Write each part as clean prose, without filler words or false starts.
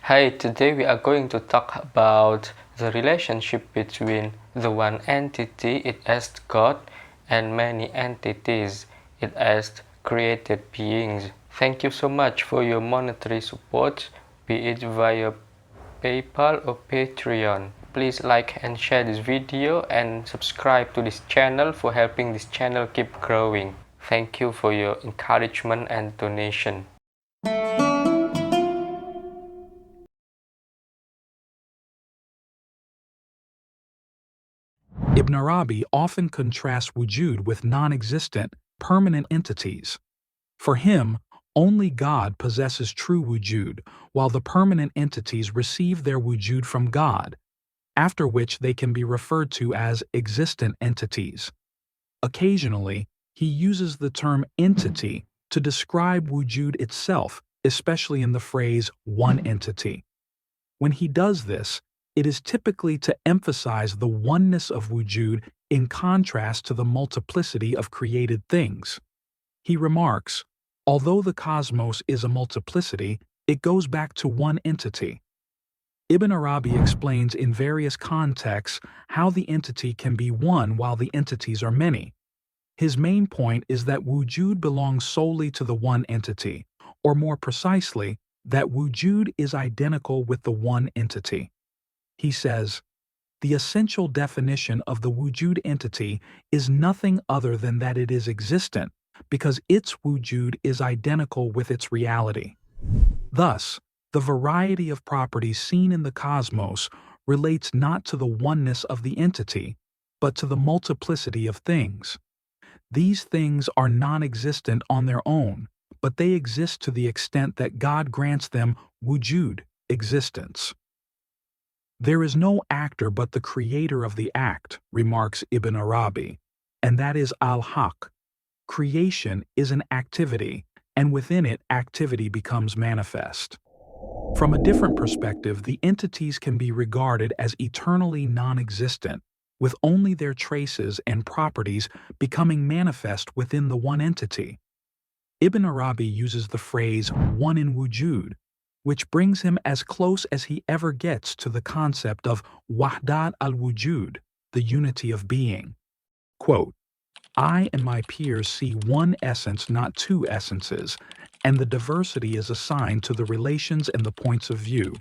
Hi, today we are going to talk about the relationship between the one entity, it as God, and many entities, it as created beings. Thank you so much for your monetary support, be it via PayPal or Patreon. Please like and share this video and subscribe to this channel for helping this channel keep growing. Thank you for your encouragement and donation. Ibn Arabi often contrasts wujud with non-existent, permanent entities. For him, only God possesses true wujud, while the permanent entities receive their wujud from God, after which they can be referred to as existent entities. Occasionally, he uses the term entity to describe wujud itself, especially in the phrase one entity. When he does this, it is typically to emphasize the oneness of wujud in contrast to the multiplicity of created things. He remarks, although the cosmos is a multiplicity, it goes back to one entity. Ibn Arabi explains in various contexts how the entity can be one while the entities are many. His main point is that wujud belongs solely to the one entity, or more precisely, that wujud is identical with the one entity. He says, the essential definition of the wujud entity is nothing other than that it is existent, because its wujud is identical with its reality. Thus, the variety of properties seen in the cosmos relates not to the oneness of the entity, but to the multiplicity of things. These things are non-existent on their own, but they exist to the extent that God grants them wujud, existence. There is no actor but the creator of the act, remarks Ibn Arabi, and that is al-Haq. Creation is an activity, and within it activity becomes manifest. From a different perspective, the entities can be regarded as eternally non-existent, with only their traces and properties becoming manifest within the one entity. Ibn Arabi uses the phrase one in wujud, which brings him as close as he ever gets to the concept of wahdat al-wujud, the unity of being. Quote, I and my peers see one essence, not two essences, and the diversity is assigned to the relations and the points of view.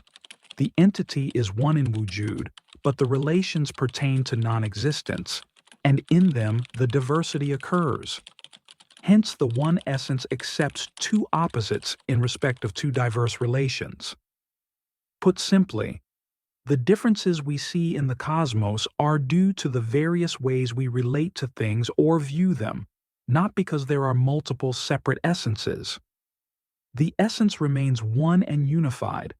The entity is one in wujud, but the relations pertain to non-existence, and in them the diversity occurs. Hence, the one essence accepts two opposites in respect of two diverse relations. Put simply, the differences we see in the cosmos are due to the various ways we relate to things or view them, not because there are multiple separate essences. The essence remains one and unified,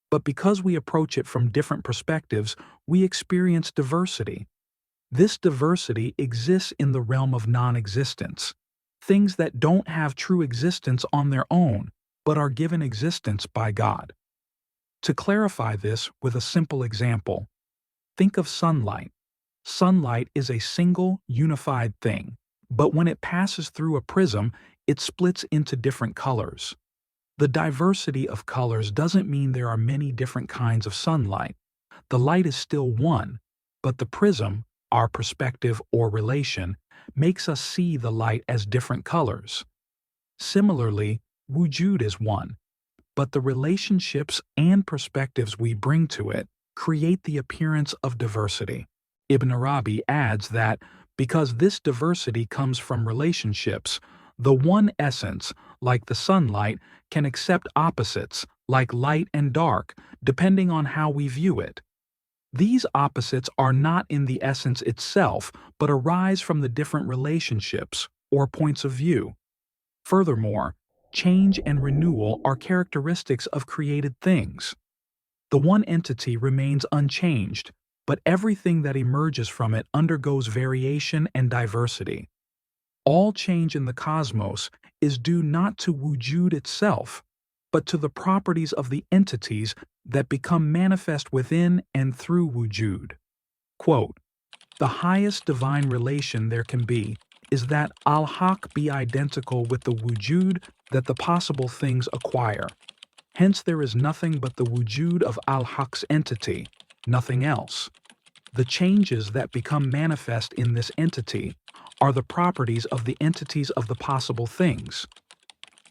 but because we approach it from different perspectives, we experience diversity. This diversity exists in the realm of non-existence, things that don't have true existence on their own, but are given existence by God. To clarify this with a simple example, think of sunlight. Sunlight is a single, unified thing, but when it passes through a prism, it splits into different colors. The diversity of colors doesn't mean there are many different kinds of sunlight. The light is still one, but the prism, our perspective or relation, makes us see the light as different colors. Similarly, wujud is one, but the relationships and perspectives we bring to it create the appearance of diversity. Ibn Arabi adds that because this diversity comes from relationships, the one essence, like the sunlight, can accept opposites, like light and dark, depending on how we view it. These opposites are not in the essence itself, but arise from the different relationships or points of view. Furthermore, change and renewal are characteristics of created things. The one entity remains unchanged, but everything that emerges from it undergoes variation and diversity. All change in the cosmos is due not to wujud itself, but to the properties of the entities that become manifest within and through wujud. Quote, the highest divine relation there can be is that al-Haq be identical with the wujud that the possible things acquire. Hence there is nothing but the wujud of al-Haq's entity, nothing else. The changes that become manifest in this entity are the properties of the entities of the possible things.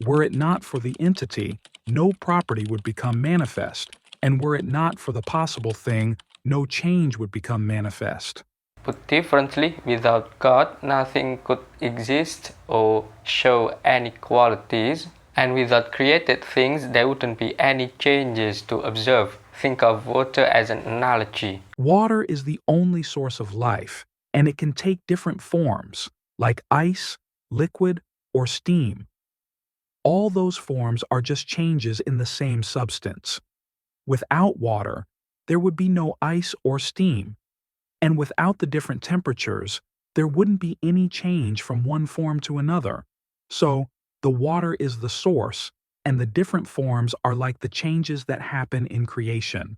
Were it not for the entity, no property would become manifest, and were it not for the possible thing, no change would become manifest. Put differently, without God, nothing could exist or show any qualities, and without created things, there wouldn't be any changes to observe. Think of water as an analogy. Water is the only source of life, and it can take different forms, like ice, liquid, or steam. All those forms are just changes in the same substance. Without water, there would be no ice or steam, and without the different temperatures, there wouldn't be any change from one form to another. So, the water is the source, and the different forms are like the changes that happen in creation.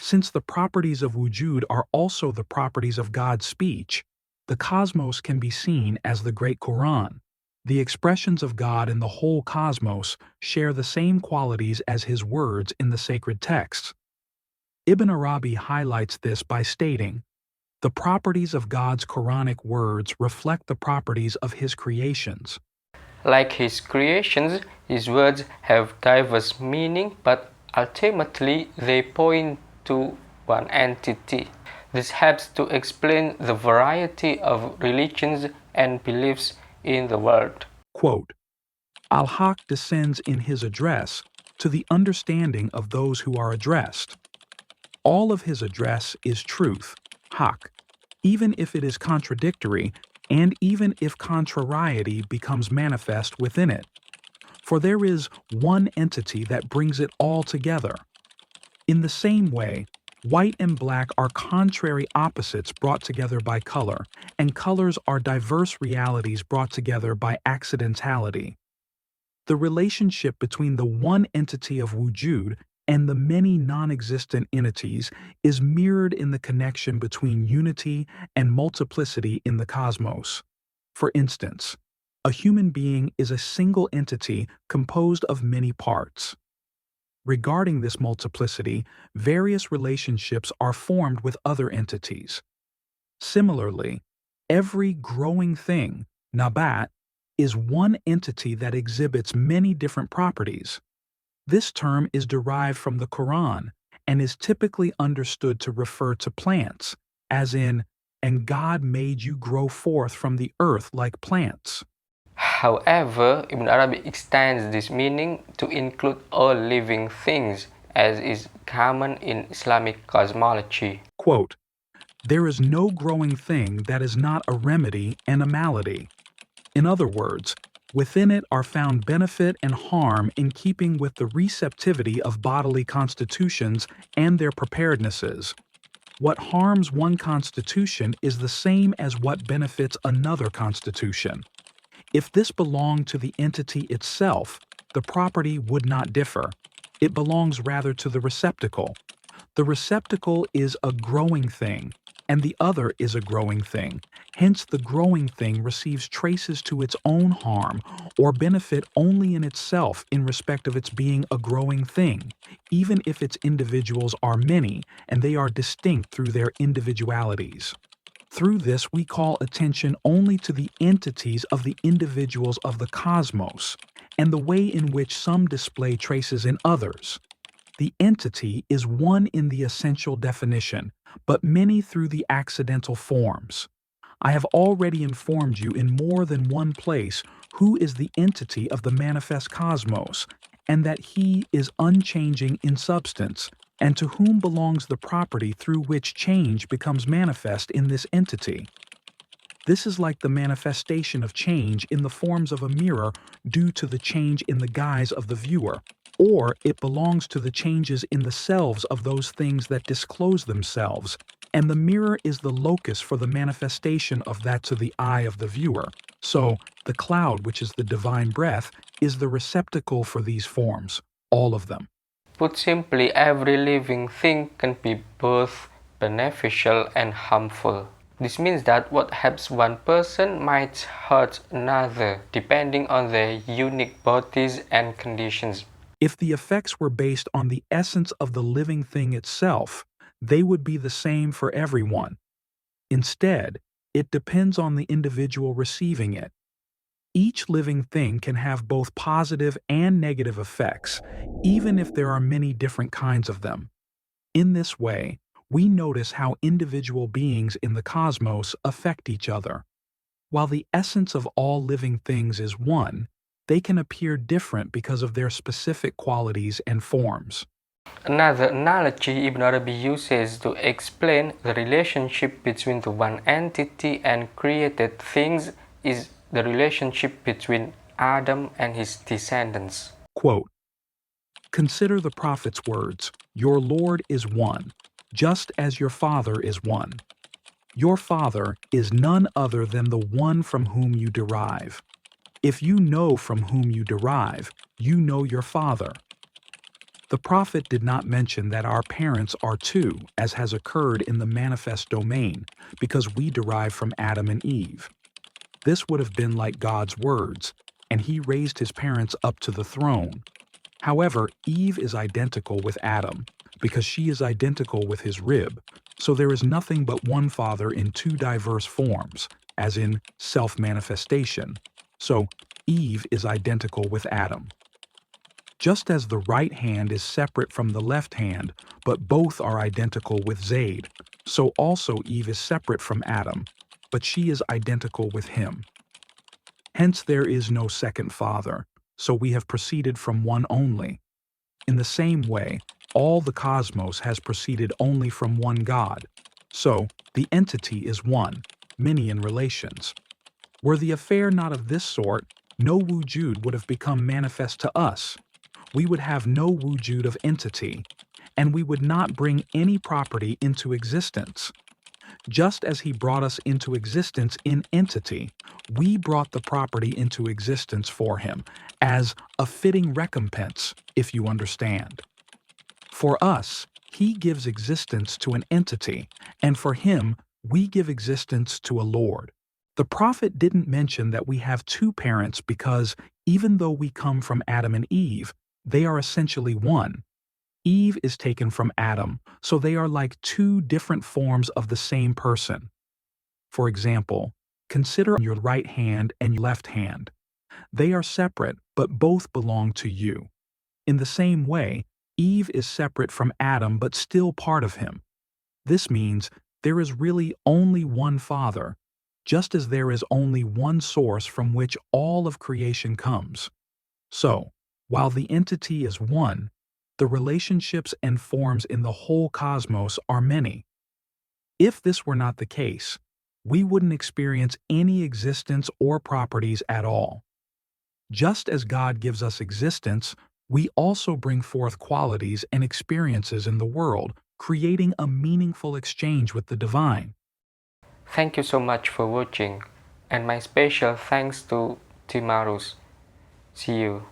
Since the properties of wujud are also the properties of God's speech, the cosmos can be seen as the great Quran. The expressions of God in the whole cosmos share the same qualities as His words in the sacred texts. Ibn Arabi highlights this by stating, "The properties of God's Quranic words reflect the properties of His creations." Like His creations, His words have diverse meaning, but ultimately they point to one entity. This helps to explain the variety of religions and beliefs in the world. Quote, Al-Haq descends in his address to the understanding of those who are addressed. All of his address is truth, Haq, even if it is contradictory and even if contrariety becomes manifest within it. For there is one entity that brings it all together. In the same way, white and black are contrary opposites brought together by color, and colors are diverse realities brought together by accidentality. The relationship between the one entity of wujud and the many non-existent entities is mirrored in the connection between unity and multiplicity in the cosmos. For instance, a human being is a single entity composed of many parts. Regarding this multiplicity, various relationships are formed with other entities. Similarly, every growing thing, nabat, is one entity that exhibits many different properties. This term is derived from the Quran and is typically understood to refer to plants, as in, "And God made you grow forth from the earth like plants." However, Ibn Arabi extends this meaning to include all living things, as is common in Islamic cosmology. Quote, "There is no growing thing that is not a remedy and a malady." In other words, within it are found benefit and harm in keeping with the receptivity of bodily constitutions and their preparednesses. What harms one constitution is the same as what benefits another constitution. If this belonged to the entity itself, the property would not differ. It belongs rather to the receptacle. The receptacle is a growing thing, and the other is a growing thing. Hence, the growing thing receives traces to its own harm or benefit only in itself in respect of its being a growing thing, even if its individuals are many and they are distinct through their individualities. Through this, we call attention only to the entities of the individuals of the cosmos and the way in which some display traces in others. The entity is one in the essential definition, but many through the accidental forms. I have already informed you in more than one place who is the entity of the manifest cosmos, and that he is unchanging in substance, and to whom belongs the property through which change becomes manifest in this entity. This is like the manifestation of change in the forms of a mirror due to the change in the guise of the viewer, or it belongs to the changes in the selves of those things that disclose themselves, and the mirror is the locus for the manifestation of that to the eye of the viewer. So, the cloud, which is the divine breath, is the receptacle for these forms, all of them. Put simply, every living thing can be both beneficial and harmful. This means that what helps one person might hurt another, depending on their unique bodies and conditions. If the effects were based on the essence of the living thing itself, they would be the same for everyone. Instead, it depends on the individual receiving it. Each living thing can have both positive and negative effects, even if there are many different kinds of them. In this way, we notice how individual beings in the cosmos affect each other. While the essence of all living things is one, they can appear different because of their specific qualities and forms. Another analogy Ibn Arabi uses to explain the relationship between the one entity and created things is the relationship between Adam and his descendants. Quote, "Consider the Prophet's words, 'Your Lord is one, just as your Father is one. Your Father is none other than the one from whom you derive. If you know from whom you derive, you know your Father.'" The Prophet did not mention that our parents are two, as has occurred in the manifest domain, because we derive from Adam and Eve. This would have been like God's words, and he raised his parents up to the throne. However, Eve is identical with Adam, because she is identical with his rib, so there is nothing but one Father in two diverse forms, as in self-manifestation. So, Eve is identical with Adam. Just as the right hand is separate from the left hand, but both are identical with Zayd, so also Eve is separate from Adam, but she is identical with him. Hence there is no second father, so we have proceeded from one only. In the same way, all the cosmos has proceeded only from one God, so the entity is one, many in relations. Were the affair not of this sort, no wujud would have become manifest to us. We would have no wujud of entity, and we would not bring any property into existence. Just as he brought us into existence in entity, we brought the property into existence for him, as a fitting recompense, if you understand. For us, he gives existence to an entity, and for him, we give existence to a Lord. The Prophet didn't mention that we have two parents because, even though we come from Adam and Eve, they are essentially one. Eve is taken from Adam, so they are like two different forms of the same person. For example, consider your right hand and your left hand. They are separate, but both belong to you. In the same way, Eve is separate from Adam but still part of him. This means there is really only one Father, just as there is only one source from which all of creation comes. So, while the entity is one, the relationships and forms in the whole cosmos are many. If this were not the case, we wouldn't experience any existence or properties at all. Just as God gives us existence, we also bring forth qualities and experiences in the world, creating a meaningful exchange with the divine. Thank you so much for watching, and my special thanks to Timarus. See you.